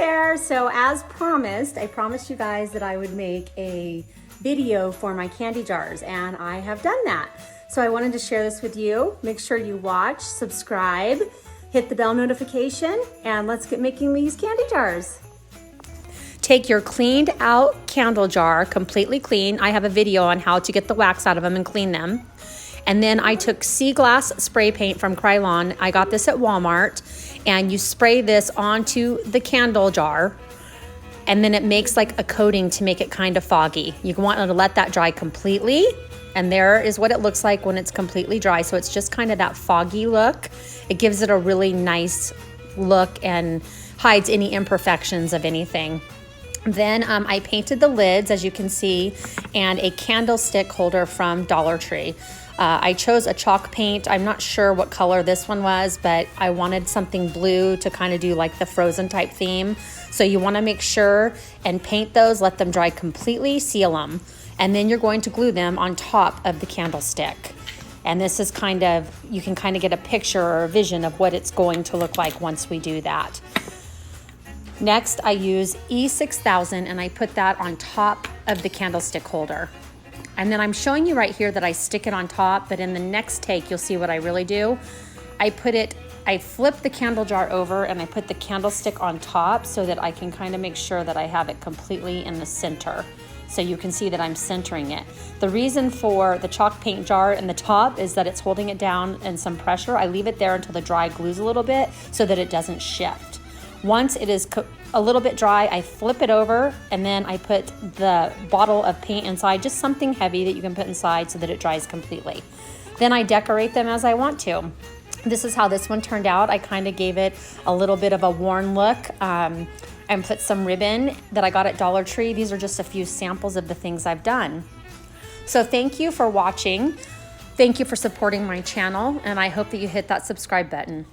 there. So as promised, I promised you guys that I would make a video for my candy jars, and I have done that. So I wanted to share this with you. Make sure you watch, subscribe, hit the bell notification, and let's get making these candy jars. Take your cleaned out candle jar, completely clean. I have a video on how to get the wax out of them and clean them. And then I took Sea Glass spray paint from Krylon. I got this at Walmart, and you spray this onto the candle jar, and then it makes like a coating to make it kind of foggy. You want to let that dry completely, and there is what it looks like when it's completely dry. So it's just kind of that foggy look. It gives it a really nice look and hides any imperfections of anything. Then I painted the lids, as you can see, and a candlestick holder from Dollar Tree. I chose a chalk paint. I'm not sure what color this one was, but I wanted something blue to kind of do like the Frozen type theme. So you want to make sure and paint those, let them dry completely, seal them, and then you're going to glue them on top of the candlestick. And this is kind of, you can kind of get a picture or a vision of what it's going to look like once we do that. Next, I use E6000, and I put that on top of the candlestick holder. And then I'm showing you right here that I stick it on top, but in the next take, you'll see what I really do. I flip the candle jar over, and I put the candlestick on top so that I can kind of make sure that I have it completely in the center. So you can see that I'm centering it. The reason for the chalk paint jar in the top is that it's holding it down and some pressure. I leave it there until the dry glues a little bit so that it doesn't shift. Once it is a little bit dry, I flip it over, and then I put the bottle of paint inside, just something heavy that you can put inside so that it dries completely. Then I decorate them as I want to. This is how this one turned out. I kind of gave it a little bit of a worn look and put some ribbon that I got at Dollar Tree. These are just a few samples of the things I've done. So thank you for watching. Thank you for supporting my channel, and I hope that you hit that subscribe button.